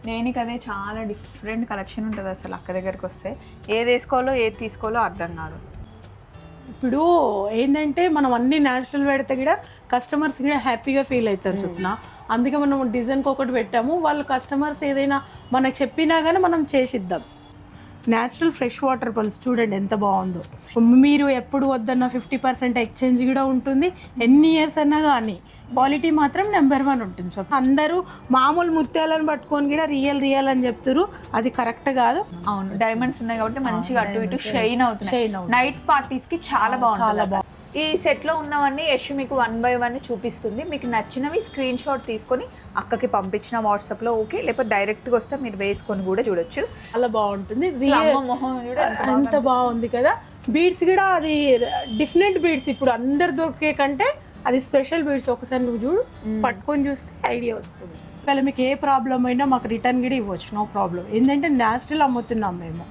దేనికి అదే చాలా డిఫరెంట్ కలెక్షన్ ఉంటుంది అసలు అక్క దగ్గరికి వస్తే. ఏది వేసుకోవాలో ఏది తీసుకోవాలో అర్థం కాదు. ఇప్పుడు ఏంటంటే మనం అన్ని న్యాచురల్ పెడితే కూడా కస్టమర్స్ కూడా హ్యాపీగా ఫీల్ అవుతారు స్వప్న. అందుకే మనం డిజైన్కి ఒకటి పెట్టాము, వాళ్ళు కస్టమర్స్ ఏదైనా మనకు చెప్పినా కానీ మనం చేసిద్దాం. న్యాచురల్ ఫ్రెష్ వాటర్ పల్స్ చూడండి ఎంత బాగుందో. మీరు ఎప్పుడు వద్దన్న 50% ఎక్స్చేంజ్ కూడా ఉంటుంది. ఎన్ని ఇయర్స్ అన్నా కానీ క్వాలిటీ మాత్రం నెంబర్ 1 ఉంటుంది. సో అందరూ మామూలు ముత్యాలను పట్టుకొని కూడా రియల్ అని చెప్తారు, అది కరెక్ట్ కాదు. అవును, డైమండ్స్ ఉన్నాయి కాబట్టి మంచిగా అటు ఇటు షైన్ అవుతున్నాయి. నైట్ పార్టీస్ కి చాలా బాగుంటుంది. ఈ సెట్ లో ఉన్నవన్నీ యశ్ మీకు 1 by 1 చూపిస్తుంది. మీకు నచ్చినవి స్క్రీన్ షాట్ తీసుకొని అక్కకి పంపించిన వాట్సాప్ లో ఓకే, లేకపోతే డైరెక్ట్ గా వస్తే మీరు వేసుకొని కూడా చూడొచ్చు. చాలా బాగుంటుంది. మొహం కూడా ఎంత బాగుంది కదా. బీడ్స్ కూడా అది డిఫరెంట్ బీడ్స్, ఇప్పుడు అందరు దొరికే కంటే అది స్పెషల్ బీడ్స్. ఒకసారి నువ్వు చూడు, పట్టుకొని చూస్తే ఐడియా వస్తుంది. ఒకవేళ మీకు ఏ ప్రాబ్లం అయినా మాకు రిటర్న్ కూడా ఇవ్వచ్చు, నో ప్రాబ్లం. ఏంటంటే న్యాచురల్ అమ్ముతున్నాం మేము.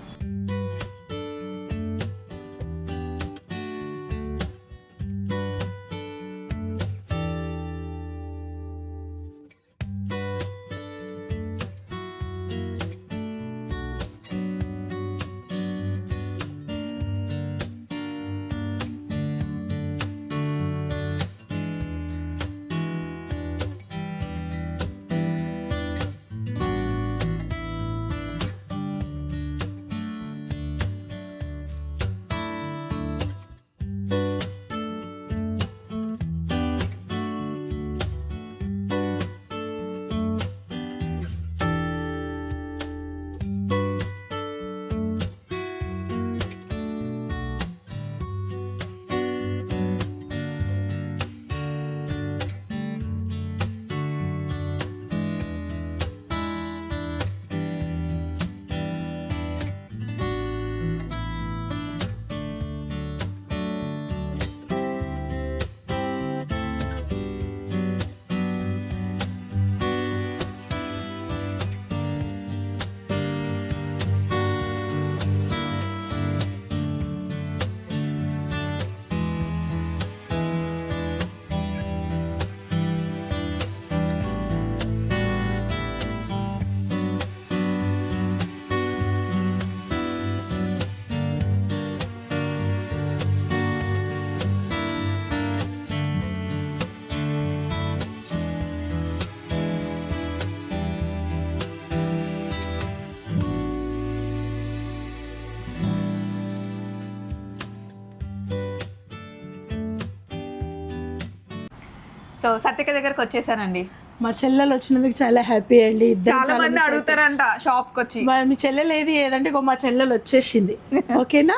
సో సత్యక దగ్గరకు వచ్చేసానండి. మా చెల్లెలు వచ్చినందుకు చాలా హ్యాపీ అండి. చాలా మంది అడుగుతారంట షాప్ కి వచ్చి, మీ చెల్లెలు ఏదంటే మా చెల్లెలు వచ్చేసింది. ఓకేనా?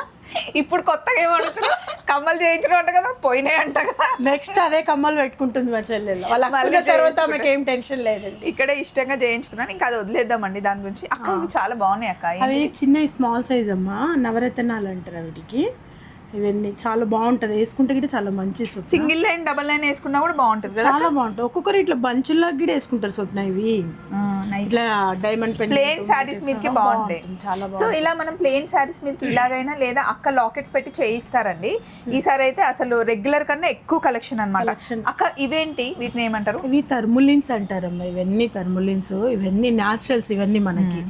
ఇప్పుడు కొత్తగా ఏమడుగుతున్నారు, కమ్మలు చేయించడం అంట కదా, పోయినాయి అంట కదా. నెక్స్ట్ అదే కమ్మలు పెట్టుకుంటుంది మా చెల్లెలు. వాళ్ళ తర్వాత ఆమెకి ఏం టెన్షన్ లేదండి. ఇక్కడే ఇష్టంగా చేయించుకున్నాను, ఇంకా అది వదిలేద్దామండి. దాని గురించి అక్క ఇవి చాలా బాగున్నాయి అక్క. అవి చిన్న స్మాల్ సైజ్ అమ్మా, నవరత్నాలు అంటారు వీటికి. ఇవన్నీ చాలా బాగుంటది, వేసుకుంటే కూడా చాలా మంచి. సింగిల్ లైన్ డబుల్ లైన్ వేసుకున్నా కూడా బాగుంటది కదా, చాలా బాగుంటుంది. ఒక్కొక్కరు ఇట్లా బంచుల్లాగా కూడా వేసుకుంటారు స్వప్న. ఇవి ఇట్లా డైమండ్ ప్లేన్ శారీస్ మీదకి బాగుంటాయి. సో ఇలా మనం ప్లేన్ శారీస్ మీదకి ఇలాగైనా లేదా అక్క లాకెట్స్ పెట్టి చేయిస్తారండి. ఈసారి అయితే అసలు రెగ్యులర్ కన్నా ఎక్కువ కలెక్షన్ అన్నమాట. అక్క ఇవేంటి, వీటిని ఏమంటారు? ఇవి థర్ములిన్స్ అంటారమ్మా. ఇవన్నీ థర్ములిన్స్, ఇవన్నీ న్యాచురల్స్. ఇవన్నీ మనకి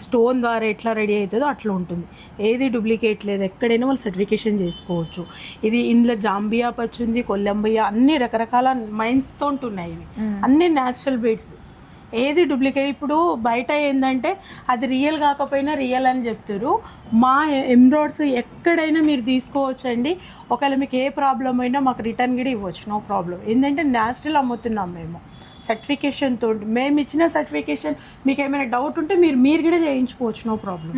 స్టోన్ ద్వారా ఎట్లా రెడీ అవుతుందో అట్లా ఉంటుంది. ఏది డూప్లికేట్ లేదు, ఎక్కడైనా వాళ్ళు సర్టిఫికేషన్ చేసుకోవచ్చు. ఇది ఇందులో జాంబియా పచ్చి ఉంది, కొలంబియా, అన్ని రకరకాల మైన్స్తో ఉంటున్నాయి. ఇవి అన్ని న్యాచురల్ బీడ్స్, ఏది డూప్లికేట్. ఇప్పుడు బయట ఏంటంటే అది రియల్ కాకపోయినా రియల్ అని చెప్తారు. మా ఎంబ్రాయిడ్స్ ఎక్కడైనా మీరు తీసుకోవచ్చండి. ఒకవేళ మీకు ఏ ప్రాబ్లం అయినా మాకు రిటర్న్ కూడా ఇవ్వచ్చు, నో ప్రాబ్లం. ఏంటంటే న్యాచురల్ అమ్ముతున్నాం మేము, సర్టిఫికేషన్తో. మేము ఇచ్చిన సర్టిఫికేషన్ మీకు ఏమైనా డౌట్ ఉంటే మీరు కూడా చేయించుకోవచ్చు, నో ప్రాబ్లం.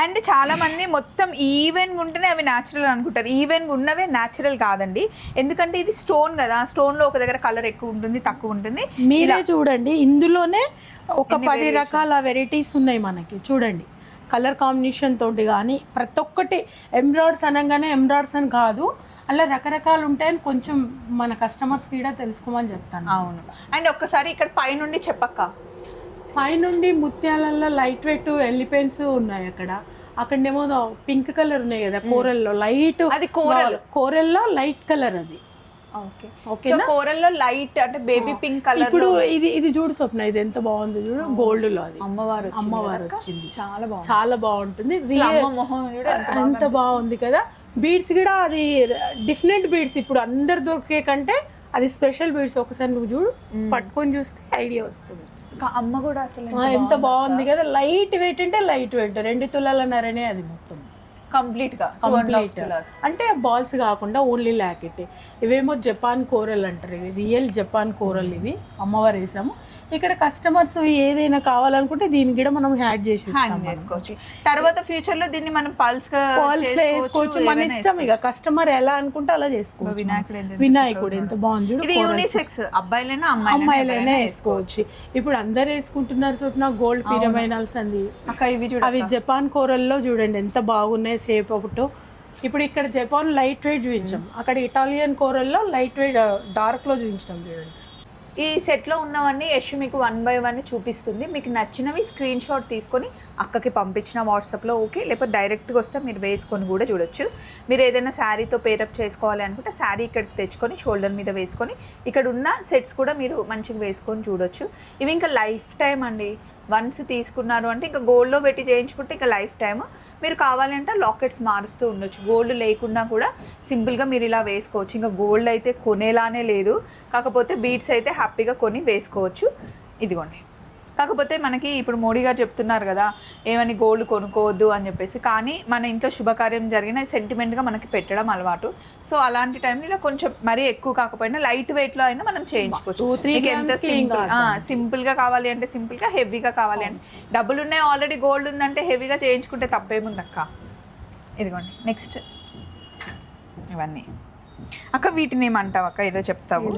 అండ్ చాలా మంది మొత్తం ఈవెన్ ఉంటేనే అవి న్యాచురల్ అనుకుంటారు. ఈవెన్ ఉన్నవే న్యాచురల్ కాదండి, ఎందుకంటే ఇది స్టోన్ కదా. స్టోన్ లో ఒక దగ్గర కలర్ ఎక్కువ ఉంటుంది, తక్కువ ఉంటుంది. మీరే చూడండి, ఇందులోనే ఒక 10 రకాల వెరైటీస్ ఉన్నాయి మనకి. చూడండి, కలర్ కాంబినేషన్ తోటి కానీ ప్రతి ఒక్కటి. ఎంబ్రాయిడ్స్ అనగానే ఎంబ్రాయిడ్స్ అని కాదు, అలా రకరకాలు ఉంటాయని కొంచెం మన కస్టమర్స్ కూడా తెలుసుకోమని చెప్తాను. అవును. అండ్ ఒక్కసారి ఇక్కడ పైనుండి చెప్పక్క, పైనుండి ముత్యాలలో లైట్ వెయిట్ ఎలిపెన్స్ ఉన్నాయి. అక్కడనేమో పింక్ కలర్ ఉన్నాయి కదా, కోరల్లో లైట్. అది కోరల్లో లైట్ కలర్, అది ఓకే ఓకేనా? సో కోరల్లో లైట్ అంటే బేబీ పింక్ కలర్ ఇప్పుడు ఇది చూడు స్వప్న, ఇది ఎంత బాగుంది చూడు, గోల్డ్ లో అది అమ్మవారు వచ్చింది. చాలా బాగుంది, చాలా బాగుంటుంది. అమ్మ మొహం కూడా ఎంత బాగుంది కదా. బీడ్స్ కూడా అది డిఫరెంట్ బీడ్స్, ఇప్పుడు అందరు దొరికే కంటే అది స్పెషల్ బీడ్స్. ఒకసారి నువ్వు చూడు, పట్టుకొని చూస్తే ఐడియా వస్తుంది. అమ్మ కూడా అసలు ఎంత బాగుంది కదా. లైట్ వెయిట్ అంటే లైట్ వెయిట్, 2 తులాలన్నరనే అది మొత్తం కంప్లీట్ గా అంటే బాల్స్ కాకుండా ఓన్లీ లాకెట్. ఇవేమో జపాన్ కోరల్ అంటారు, ఇవి రియల్ జపాన్ కోరల్. ఇవి అమ్మవారు వేసాము. ఇక్కడ కస్టమర్స్ ఏదైనా కావాలనుకుంటే దీనికి కూడా మనం యాడ్ చేసుకోవచ్చు. తర్వాత ఫ్యూచర్ లో దీన్ని మనం పల్స్ వేసుకోవచ్చు, మన ఇష్టం. ఇక కస్టమర్ ఎలా అనుకుంటే అలా చేసుకోవచ్చు. వినాయకుడు ఎంత బాగుంది చూడు. యూనిసెక్స్, అబ్బాయిలైనా అమ్మాయిలైనా వేసుకోవచ్చు. ఇప్పుడు అందరు వేసుకుంటున్నారు చూసిన గోల్డ్ పిరమైనల్స్ అంది. అవి జపాన్ కోరల్లో చూడండి ఎంత బాగున్నాయి షేప్ ఒకటి. ఇప్పుడు ఇక్కడ జపాన్ లైట్ వెయిట్ చూపించాం, అక్కడ ఇటాలియన్ కోరల్లో లైట్ వెయిట్ డార్క్ లో చూపించడం చూడండి. ఈ సెట్లో ఉన్నవన్నీ యశ్ మీకు 1 by 1 చూపిస్తుంది. మీకు నచ్చినవి స్క్రీన్ షాట్ తీసుకొని అక్కకి పంపించిన వాట్సాప్లో ఓకే, లేకపోతే డైరెక్ట్గా వస్తే మీరు వేసుకొని కూడా చూడొచ్చు. మీరు ఏదైనా శారీతో పేరప్ చేసుకోవాలి అనుకుంటే శారీ ఇక్కడికి తెచ్చుకొని షోల్డర్ మీద వేసుకొని ఇక్కడ ఉన్న సెట్స్ కూడా మీరు మంచిగా వేసుకొని చూడొచ్చు. ఇవి ఇంకా లైఫ్ టైం అండి. వన్స్ తీసుకున్నారు అంటే ఇంకా గోల్డ్లో పెట్టి చేయించుకుంటే ఇంకా లైఫ్ టైమ్. మీరు కావాలంటే లాకెట్స్ మారుస్తూ ఉండొచ్చు. గోల్డ్ లేకున్నా కూడా సింపుల్గా మీరు ఇలా వేసుకోవచ్చు. ఇంకా గోల్డ్ అయితే కొనేలానే లేదు, కాకపోతే బీడ్స్ అయితే హ్యాపీగా కొని వేసుకోవచ్చు. ఇదిగోండి. కాకపోతే మనకి ఇప్పుడు మోడీ గారు చెప్తున్నారు కదా ఏమని గోల్డ్ కొనుక్కోవద్దు అని చెప్పేసి, కానీ మన ఇంట్లో శుభకార్యం జరిగిన సెంటిమెంట్గా మనకి పెట్టడం అలవాటు. సో అలాంటి టైంలో ఇలా కొంచెం మరీ ఎక్కువ కాకపోయినా లైట్ వెయిట్లో అయినా మనం చేయించుకోవచ్చు. మీకు ఎంత సింపుల్గా కావాలి అంటే సింపుల్గా, హెవీగా కావాలి అంటే డబ్బులు ఉన్నాయి ఆల్రెడీ గోల్డ్ ఉందంటే హెవీగా చేయించుకుంటే తప్పేముంది అక్క. ఇదిగోండి నెక్స్ట్ ఇవన్నీ. అక్క వీటిని ఏమంటావు అక్క, ఏదో చెప్తావు.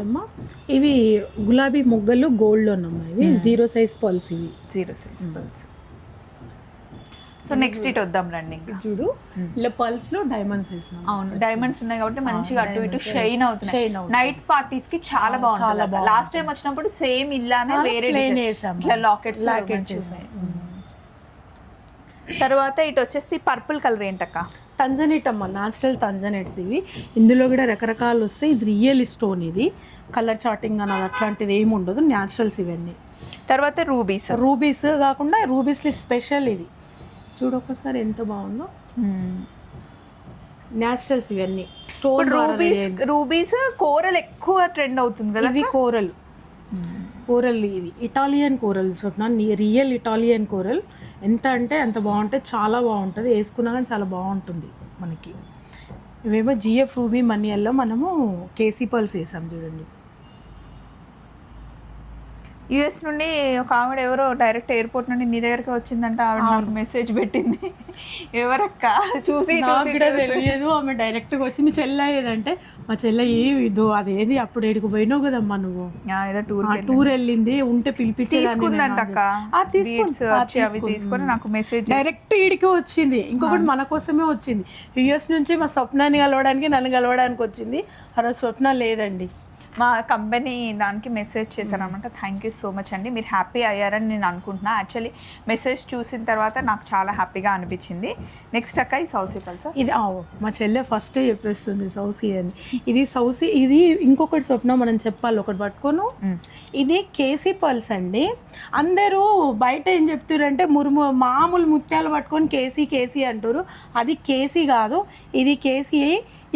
ఇవి గులాబీ మొగ్గలు గోల్డ్ ఉన్నమ్మా, ఇవి 0 size పల్స్. ఇవి 0 size పల్స్. సో నెక్స్ట్ ఇటు వద్దాం రండి. ఇంకా చూడు ఇలా పల్స్ లో డైమండ్స్ వేసినాం. అవును, డైమండ్స్ ఉన్నాయి కాబట్టి మంచిగా అటు ఇటు షైన్ అవుతున్నాయి. నైట్ పార్టీస్ కి చాలా బాగుంటుంది. లాస్ట్ టైం వచ్చినప్పుడు సేమ్ ఇలానే వేరే ఇట్లా లాకెట్స్ వేసాయి. తర్వాత ఇటు వచ్చేసి పర్పుల్ కలర్ ఏంటక్క? తంజనెట్ అమ్మ, న్యాచురల్ తంజనెట్స్ ఇవి. ఇందులో కూడా రకరకాలు వస్తాయి. ఇది రియల్ స్టోన్, ఇది కలర్ చాటింగ్ అన్నది అట్లాంటిది ఏమి ఉండదు, న్యాచురల్స్ ఇవన్నీ. తర్వాత రూబీస్ కాకుండా రూబీస్లో స్పెషల్ ఇది చూడు ఒకసారి ఎంత బాగుందో. న్యాచురల్స్ ఇవన్నీ స్టోన్. రూబీస్ కోరల్ ఎక్కువ ట్రెండ్ అవుతుంది కదా. ఇవి కోరల్ ఇవి ఇటాలియన్ కోరల్ చూడండి, రియల్ ఇటాలియన్ కోరల్. ఎంత అంటే అంత బాగుంటుంది, చాలా బాగుంటుంది. వేసుకున్నా కానీ చాలా బాగుంటుంది మనకి. ఇవేమో జిఎఫ్ రూబీ మనియల్లో మనము కేసీ పల్స్ వేసాం చూడండి. యుఎస్ నుండి ఒక ఆవిడ ఎవరో డైరెక్ట్ ఎయిర్పోర్ట్ నుండి నీ దగ్గరికి వచ్చిందంట. ఆవిడ నాకు మెసేజ్ పెట్టింది, ఎవరక్క చూసి తెలియదు. ఆమె డైరెక్ట్గా వచ్చి మీ చెల్ల ఏదంటే, మా చెల్ల ఏదో అదేది అప్పుడు ఎడుకు పోయినావు కదమ్మా నువ్వు, ఏదో టూర్ వెళ్ళింది ఉంటే పిలిపించేదంట అక్క. అవి తీసుకొని నాకు మెసేజ్ డైరెక్ట్ ఈడికి వచ్చింది. ఇంకొకటి మన కోసమే వచ్చింది. యుఎస్ నుంచి మా స్వప్నాన్ని కలవడానికి, నన్ను కలవడానికి వచ్చింది. ఆ రోజు స్వప్న లేదండి. మా కంపెనీ దానికి మెసేజ్ చేశారనమాట. థ్యాంక్ యూ సో మచ్ అండి, మీరు హ్యాపీ అయ్యారని నేను అనుకుంటున్నా. యాక్చువల్లీ మెసేజ్ చూసిన తర్వాత నాకు చాలా హ్యాపీగా అనిపించింది. నెక్స్ట్ అక్క ఈ సౌసీ పల్స్. ఇది మా చెల్లె ఫస్ట్ చెప్పేస్తుంది సౌసీ అని. ఇది సౌసీ. ఇది ఇంకొకటి స్వప్న మనం చెప్పాలి, ఒకటి పట్టుకోను. ఇది కేసీ పల్స్ అండి. అందరూ బయట ఏం చెప్తారంటే మామూలు ముత్యాలు పట్టుకొని కేసీ అంటారు. అది కేసీ కాదు, ఇది కేసీ.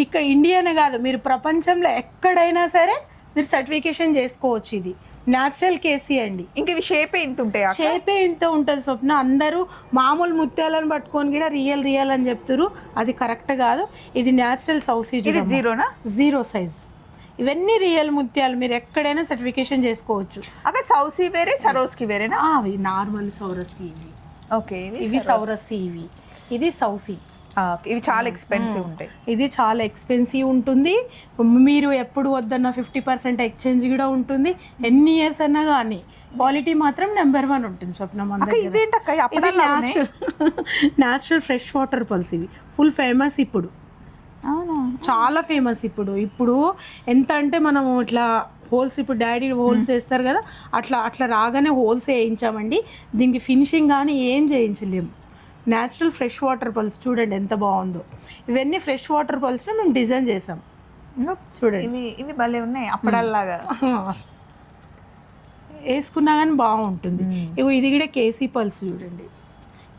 ఇక్కడ ఇండియానే కాదు, మీరు ప్రపంచంలో ఎక్కడైనా సరే మీరు సర్టిఫికేషన్ చేసుకోవచ్చు. ఇది న్యాచురల్ కేసీ అండి. ఇంక ఇవి షేపే ఇంత ఉంటాయి, షేపే ఇంత ఉంటుంది స్వప్న. అందరూ మామూలు ముత్యాలను పట్టుకొని కూడా రియల్ అని చెప్తారు, అది కరెక్ట్ కాదు. ఇది న్యాచురల్ సౌసీ. ఇది 0 size. ఇవన్నీ రియల్ ముత్యాలు, మీరు ఎక్కడైనా సర్టిఫికేషన్ చేసుకోవచ్చు. అక్కడ సౌసీ వేరే, సరోస్కి వేరేనా? అవి నార్మల్ సౌరసీ ఇవి. ఓకే, ఇవి సౌరసీ, ఇది సౌసీ. ఇవి చాలా ఎక్స్పెన్సివ్ ఉంటాయి. ఇది చాలా ఎక్స్పెన్సివ్ ఉంటుంది. మీరు ఎప్పుడు వద్దన్న 50% ఎక్స్చేంజ్ కూడా ఉంటుంది. ఎన్ని ఇయర్స్ అన్నా కానీ క్వాలిటీ మాత్రం నెంబర్ 1 ఉంటుంది స్వప్న. న్యాచురల్ ఫ్రెష్ వాటర్ పల్స్ ఇవి ఫుల్ ఫేమస్ ఇప్పుడు, చాలా ఫేమస్ ఇప్పుడు. ఎంత అంటే మనము ఇట్లా హోల్స్, ఇప్పుడు డాడీ హోల్స్ వేస్తారు కదా, అట్లా రాగానే హోల్స్ వేయించామండి. దీనికి ఫినిషింగ్ కానీ ఏం చేయించలేము. న్యాచురల్ ఫ్రెష్ వాటర్ పల్స్ చూడండి ఎంత బాగుందో. ఇవన్నీ ఫ్రెష్ వాటర్ పల్స్లో మేము డిజైన్ చేసాం. చూడండి ఇవి భలే ఉన్నాయి అప్పడాల్లాగా. వేసుకున్నా కానీ బాగుంటుంది. ఇగో ఇది కూడా కేసీ పల్స్ చూడండి.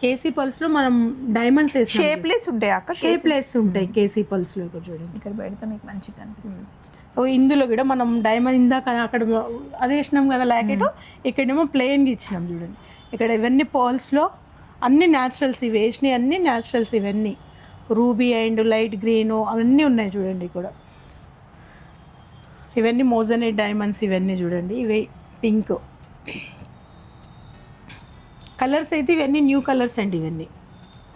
కేసీ పల్స్లో మనం డైమండ్స్ వేసి షేప్లెస్ ఉంటాయి అక్క, షేప్లెస్ ఉంటాయి కేసీ పల్స్లో. ఇక్కడ చూడండి, ఇక్కడ పెడితే మీకు మంచిగా కనిపిస్తుంది. ఇందులో కూడా మనం డైమండ్ ఇందాక అక్కడ అది వేసినాం కదా లాకెట్, ఇక్కడేమో ప్లెయిన్గా ఇచ్చినాం చూడండి. ఇక్కడ ఇవన్నీ పర్ల్స్లో అన్ని న్యాచురల్స్, ఇవి వేసినవి అన్ని న్యాచురల్స్. ఇవన్నీ రూబీ అండ్ లైట్ గ్రీను అవన్నీ ఉన్నాయి చూడండి. కూడా ఇవన్నీ మోజనైట్ డైమండ్స్, ఇవన్నీ చూడండి. ఇవి పింక్ కలర్స్ అయితే ఇవన్నీ న్యూ కలర్స్ అండి ఇవన్నీ.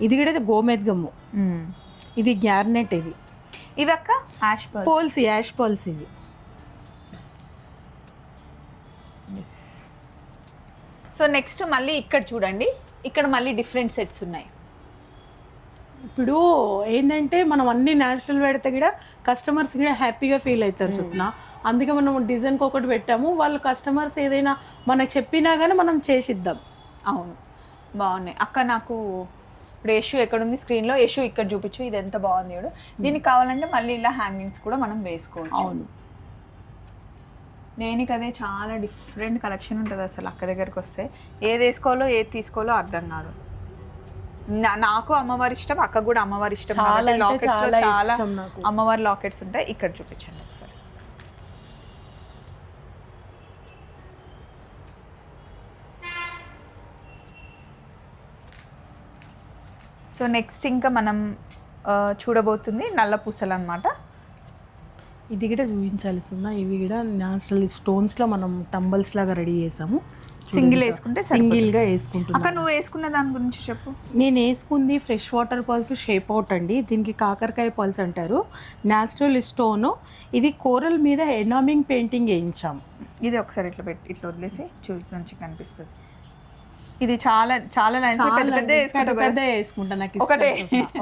ఇది కూడా గోమేద్ గమ్ము, ఇది గ్యార్నెట్. ఇది ఇవి అక్క యాష్ పర్ల్స్, యాష్ పర్ల్స్ ఇవి. సో నెక్స్ట్ మళ్ళీ ఇక్కడ చూడండి, ఇక్కడ మళ్ళీ డిఫరెంట్ సెట్స్ ఉన్నాయి. ఇప్పుడు ఏంటంటే మనం అన్ని న్యాచురల్ పెడితే కూడా కస్టమర్స్ కూడా హ్యాపీగా ఫీల్ అవుతారు చొప్పున. అందుకే మనం డిజైన్కి ఒకటి పెట్టాము. వాళ్ళు కస్టమర్స్ ఏదైనా మనకు చెప్పినా కానీ మనం చేసిద్దాం. అవును, బాగున్నాయి అక్క. నాకు ఇప్పుడు యశు ఎక్కడుంది స్క్రీన్లో, యశు ఇక్కడ చూపించు. ఇది ఎంత బాగుంది చూడు. దీనికి కావాలంటే మళ్ళీ ఇలా హ్యాంగింగ్స్ కూడా మనం వేసుకోవచ్చు. అవును, దేనికి అదే చాలా డిఫరెంట్ కలెక్షన్ ఉంటుంది అసలు. అక్క దగ్గరికి వస్తే ఏది వేసుకోవాలో ఏది తీసుకోవాలో అర్థం కాదు. నాకు అమ్మవారి ఇష్టం, అక్క కూడా అమ్మవారి ఇష్టం. లాకెట్స్ లో చాలా అమ్మవారి లాకెట్స్ ఉంటాయి. ఇక్కడ చూపించండి ఒకసారి. సో నెక్స్ట్ ఇంకా మనం చూడబోతుంది నల్ల పూసలు అనమాట. ఇది కూడా చూపించాలి సున్నా. ఇవి కూడా న్యాచురల్ స్టోన్స్లో మనం టంబల్స్ లాగా రెడీ చేసాము. సింగిల్ వేసుకుంటే సింగిల్గా వేసుకుంటున్నాను. అక్క నువ్వు వేసుకున్న దాని గురించి చెప్పు. నేను వేసుకుంది fresh water pulse shape out అండి. దీనికి కాకరకాయ పల్స్ అంటారు. Natural stone. ఇది కోరల్ మీద ఎనామింగ్ పెయింటింగ్ వేయించాము. ఇది ఒకసారి ఇట్లా పెట్టి ఇట్లా వదిలేసి నుంచి కనిపిస్తుంది. ఇది చాలా చాలా పెద్ద వేసుకుంటా. నాకు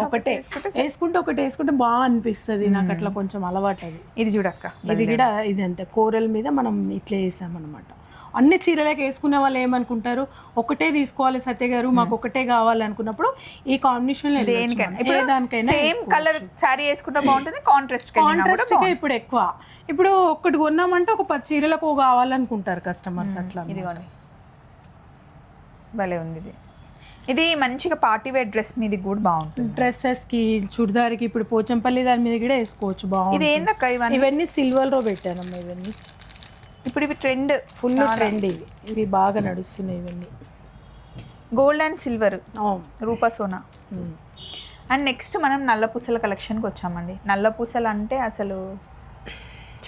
ఒకటే వేసుకుంటే బాగా అనిపిస్తుంది నాకు. అట్లా కొంచెం అలవాటు అది. ఇది చూడక్క, ఇది కూడా ఇది అంతే కోరల్ మీద మనం ఇట్లా వేసామన్నమాట. అన్ని చీరలకు వేసుకునే వాళ్ళు ఏమనుకుంటారు, ఒకటే తీసుకోవాలి సత్య గారు, మాకు ఒకటే కావాలి అనుకున్నప్పుడు ఈ కాంబినేషన్ దానికైనా సేమ్ కలర్ సారీ వేసుకుంటే బాగుంటుంది. కాంట్రాస్ట్ ఇప్పుడు ఎక్కువ ఇప్పుడు ఒక్కటి కొన్నామంటే ఒక 10 చీరలకు కావాలనుకుంటారు కస్టమర్స్. అట్లా ఇదిగోండి, భలే ఉంది ఇది. ఇది మంచిగా పార్టీ వేర్ డ్రెస్ మీద కూడా బాగుంటుంది. డ్రెస్సెస్కి, చుడిదార్కి, ఇప్పుడు పోచంపల్లి దాని మీద కూడా వేసుకోవచ్చు. బాగుంది. ఇది ఏందక్క ఇవన్నీ సిల్వర్లో పెట్టానమ్మా. ఇవన్నీ ఇప్పుడు ఇవి ట్రెండ్, ఫుల్ ట్రెండ్. ఇవి బాగా నడుస్తున్నాయి. ఇవన్నీ గోల్డ్ అండ్ సిల్వర్, రూపా సోనా. అండ్ నెక్స్ట్ మనం నల్ల పూసల కలెక్షన్కి వచ్చామండి. నల్ల పూసలు అంటే అసలు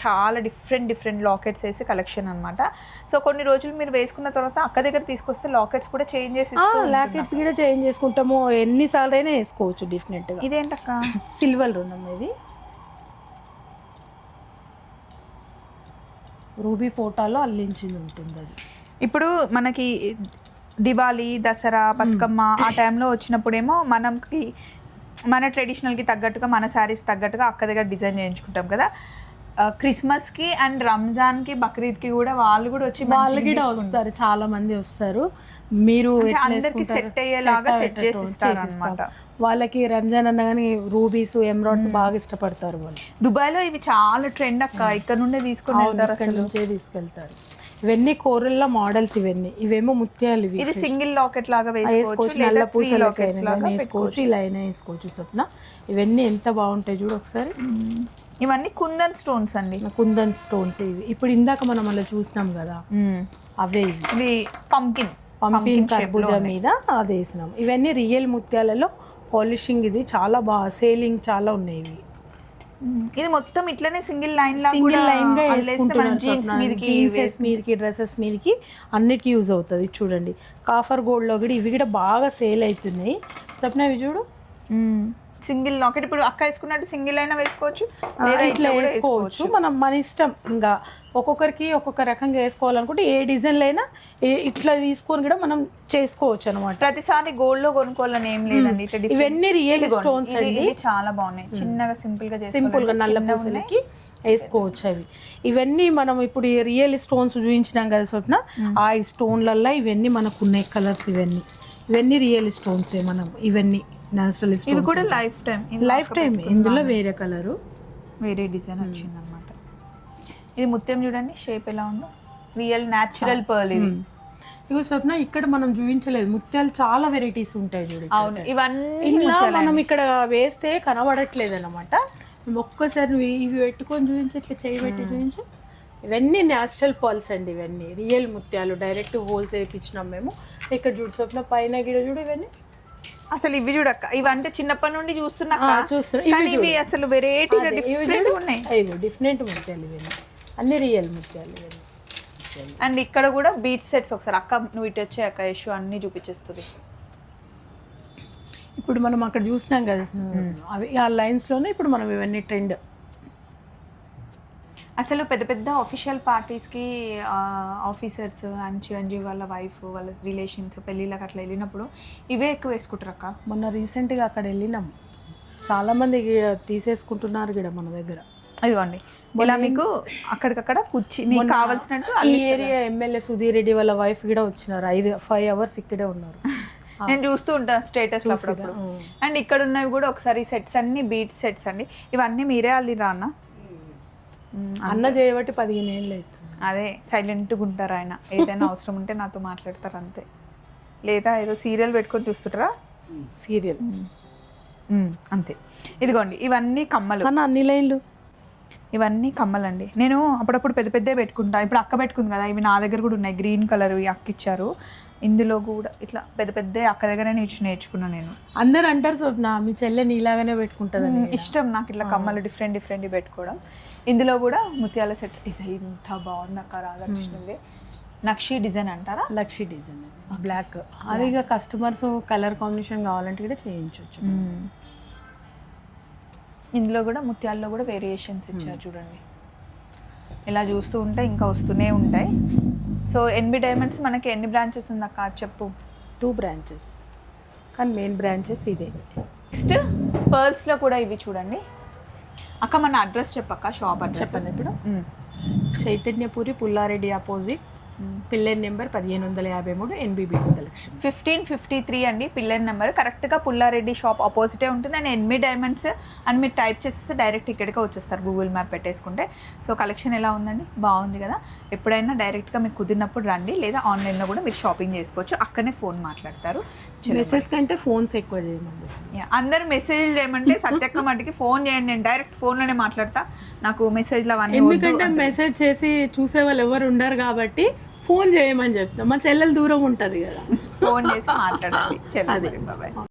చాలా డిఫరెంట్ లాకెట్స్ వేసి కలెక్షన్ అనమాట. సో కొన్ని రోజులు మీరు వేసుకున్న తర్వాత అక్క దగ్గర తీసుకొస్తే లాకెట్స్ కూడా చేంజ్ చేసి లాకెట్స్ కూడా చేంజ్ చేసుకుంటాము. ఎన్నిసార్లు అయినా వేసుకోవచ్చు డిఫరెంట్గా. ఇదేంటక్క సిల్వర్ ఉన్నాం. ఇది రూబీ పోటాలో అల్లించింది ఉంటుంది. అది ఇప్పుడు మనకి దివాళీ, దసరా, బతుకమ్మ ఆ టైంలో వచ్చినప్పుడేమో మనకి మన ట్రెడిషనల్కి తగ్గట్టుగా, మన శారీస్ తగ్గట్టుగా అక్క దగ్గర డిజైన్ చేయించుకుంటాం కదా. క్రిస్మస్కి అండ్ రంజాన్కి, బక్రీద్కి కూడా వాళ్ళు కూడా వచ్చి వస్తారు. చాలా మంది వస్తారు. మీరు అందరికి సెట్ అయ్యేలాగా సెట్ చేసి ఇస్తారు అన్నమాట. వాళ్ళకి రంజాన్ అన్న కానీ రూబీస్, ఎమరాల్డ్స్ బాగా ఇష్టపడతారు వాళ్ళు. దుబాయ్లో ఇవి చాలా ట్రెండ్ అక్క. ఇక్కడ నుండే తీసుకెళ్తారు. ఇవన్నీ కోరల్లా మోడల్స్. ఇవేమో ముత్యాలు. ఇది సింగిల్ లాకెట్ లాగా వేసుకోవచ్చు, నల్ల పూసలకైనా వేసుకోవచ్చు, ఇలా అయినా వేసుకోవచ్చు. స్వప్న ఇవన్నీ ఎంత బాగుంటాయి చూడు ఒకసారి. ఇవన్నీ కుందన్ స్టోన్స్ అండి. కుందన్ స్టోన్స్ ఇవి. ఇప్పుడు ఇందాక మనం అలా చూసినాం కదా, అవే ఇవి పంకిన్ కర్బూజా మీద అది వేసినాం. ఇవన్నీ రియల్ ముత్యాలలో పాలిషింగ్. ఇది చాలా బాగా సేలింగ్ చాలా ఉన్నాయి ఇవి. ఇది మొత్తం ఇట్లనే సింగిల్ లైన్ గా వేసుకుంటున్నాం. జీన్సెస్ మీదకి, డ్రెస్సెస్ మీదకి అన్నిటికీ యూజ్ అవుతుంది. చూడండి కాఫర్ గోల్డ్ లో కూడా ఇవి కూడా బాగా సేల్ అవుతున్నాయి. స్వప్న ఇవి చూడు, సింగిల్ లాకెట్. ఇప్పుడు అక్క వేసుకున్నట్టు సింగిల్ అయినా వేసుకోవచ్చు, ఇట్లా వేసుకోవచ్చు. మన ఇష్టం. ఇంకా ఒక్కొక్కరికి ఒక్కొక్క రకంగా వేసుకోవాలనుకుంటే ఏ డిజైన్లు అయినా ఇట్లా తీసుకొని కూడా మనం చేసుకోవచ్చు అనమాట. ప్రతిసారి గోల్డ్ లో కొనుక్కోవాలని ఏం లేదండి. ఇవన్నీ రియల్ స్టోన్స్ అండి. చాలా బాగున్నాయి. చిన్నగా సింపుల్ గా నల్ల పూసలకి వేసుకోవచ్చు అవి. ఇవన్నీ మనం ఇప్పుడు రియల్ స్టోన్స్ చూపించినాం కదా స్వప్న, ఆ స్టోన్లల్లో ఇవన్నీ మనకు ఉన్నాయి కలర్స్. ఇవన్నీ రియల్ స్టోన్స్ మనం. ఇవన్నీ న్యాచురల్ స్టోన్స్. ఇవి కూడా లైఫ్ టైం ఇందులో వేరే కలరు. వేరే డిజైన్ వచ్చింది అనమాట. ఇది ముత్యం చూడండి షేప్ ఎలా ఉందో, రియల్ న్యాచురల్ పర్ల్ ఇది. ఇగో స్వప్న ఇక్కడ మనం చూపించలేదు, ముత్యాలు చాలా వెరైటీస్ ఉంటాయి చూడండి. అవును, ఇవన్నీ ఇలా మనం ఇక్కడ వేస్తే కనబడట్లేదు అనమాట. ఒక్కసారి ఇవి పెట్టుకొని చూపించి, ఇట్లా చేయి పెట్టి చూపించి. ఇవన్నీ న్యాచురల్ పర్ల్స్ అండి, ఇవన్నీ రియల్ ముత్యాలు. డైరెక్ట్ హోల్స్ వేయించినాం మేము. ఇక్కడ చూడు స్వప్న పైన గిడ చూడు, ఇవన్నీ అసలు ఇవి చూడక్క, ఇవంటే చిన్నప్పటి నుండి చూస్తున్నా. ఇవి అసలు వెరైటీగా డిఫరెంట్ ఉన్నాయి. డిఫరెంట్ ముత్యాలు ఇవన్నీ, అన్ని రియల్ ముత్యాలు ఇవన్నీ. అండ్ ఇక్కడ కూడా బీట్ సెట్స్, ఒకసారి అక్క నువ్వు ఇటు వచ్చే అక్క ఇష్యూ అన్ని చూపించేస్తుంది. ఇప్పుడు మనం అక్కడ చూసినాం కదా అవి ఆ లైన్స్లోనే ఇప్పుడు మనం ఇవన్నీ ట్రెండ్. అసలు పెద్ద పెద్ద ఆఫీషియల్ పార్టీస్కి ఆఫీసర్స్ అండ్ చిరంజీవి వాళ్ళ వైఫ్ వాళ్ళ రిలేషన్స్ పెళ్ళిళ్ళకి అట్లా వెళ్ళినప్పుడు ఇవే ఎక్కువ వేసుకుంటారు అక్క. మొన్న రీసెంట్గా అక్కడ వెళ్ళినాం, చాలామంది తీసేసుకుంటున్నారు కూడా మన దగ్గర. ఇదిగోండి ఇలా మీకు అక్కడికక్కడ కూర్చి మీకు కావాల్సినట్టు. ఈ ఏరియా ఎమ్మెల్యే సుధీర్ రెడ్డి వాళ్ళ వైఫ్ కూడా వచ్చినారు, 5 hours ఇక్కడే ఉన్నారు. నేను చూస్తూ ఉంటాను స్టేటస్ అప్పుడప్పుడు. అండ్ ఇక్కడ ఉన్నవి కూడా ఒకసారి సెట్స్ అన్ని బీట్ సెట్స్ అండి. ఇవన్నీ మీరే అల్లిరా అన్న? అన్న చేయబట్టి 15 ఏళ్ళు అవుతుంది. అదే సైలెంట్గా ఉంటారు ఆయన, ఏదైనా అవసరం ఉంటే నాతో మాట్లాడతారు అంతే. లేదా ఏదో సీరియల్ పెట్టుకొని చూస్తుంటారా? సీరియల్ అంతే. ఇదిగోండి ఇవన్నీ కమ్మలు, అన్ని లైన్లు ఇవన్నీ కమ్మలండి. నేను అప్పుడప్పుడు పెద్ద పెద్ద పెట్టుకుంటా. ఇప్పుడు అక్క పెట్టుకుంది కదా, ఇవి నా దగ్గర కూడా ఉన్నాయి. గ్రీన్ కలర్ అక్క ఇచ్చారు. ఇందులో కూడా ఇట్లా పెద్ద పెద్ద అక్క దగ్గర నేర్చుకున్నాను నేను. అందరు అంటారు స్వప్న మీ చెల్లె నీలాగానే పెట్టుకుంటుంది. ఇష్టం నాకు ఇట్లా కమ్మలు డిఫరెంట్ డిఫరెంట్ పెట్టుకోవడం. ఇందులో కూడా ముత్యాల సెట్. ఇది ఇంత బాగుంది అక్క, రాధాకృష్ణుది నక్షి డిజైన్ అంటారా? లక్షి డిజైన్ బ్లాక్. అది ఇక కస్టమర్స్ కలర్ కాంబినేషన్ కావాలంటే కూడా చేయించవచ్చు. ఇందులో కూడా ముత్యాల్లో కూడా వేరియేషన్స్ ఇచ్చారు చూడండి. ఇలా చూస్తూ ఉంటే ఇంకా వస్తూనే ఉంటాయి. సో ఎన్బి డైమండ్స్ మనకి ఎన్ని బ్రాంచెస్ ఉందక్క చెప్పు? 2 branches, కానీ మెయిన్ బ్రాంచెస్ ఇదే. నెక్స్ట్ పర్ల్స్లో కూడా ఇవి చూడండి అక్క. మన అడ్రస్ చెప్పక్క, షాప్ అడ్రస్ చెప్పండి. ఇప్పుడు Chaitanyapuri Pullareddy opposite, pillar number 1553, NB beats collection 1553 అండి పిల్లర్ నెంబర్. కరెక్ట్గా పుల్లారెడ్డి షాప్ ఆపోజిటే ఉంటుంది. అండ్ ఎన్బి డైమండ్స్ అని మీరు టైప్ చేసేస్తే డైరెక్ట్ ఇక్కడికే వచ్చేస్తారు గూగుల్ మ్యాప్ పెట్టేసుకుంటే. సో కలెక్షన్ ఎలా ఉందండి? బాగుంది కదా. ఎప్పుడైనా డైరెక్ట్గా మీకు కుదిరినప్పుడు రండి, లేదా ఆన్లైన్లో కూడా మీరు షాపింగ్ చేసుకోవచ్చు. అక్కడనే ఫోన్ మాట్లాడతారు. మెసేజ్ కంటే ఫోన్స్ ఎక్కువ చేయమండి. అందరూ మెసేజ్ చేయమంటే సత్యక్క మటుకి ఫోన్ చేయండి, నేను డైరెక్ట్ ఫోన్లోనే మాట్లాడతా. నాకు మెసేజ్లు అవన్నీ ఎందుకంటే మెసేజ్ చేసి చూసే వాళ్ళు ఎవరు ఉండరు కాబట్టి ఫోన్ చేయమని చెప్తాం. మా చెల్లెలు దూరం ఉంటుంది కదా, ఫోన్ చేసి మాట్లాడాలి. బాయ్.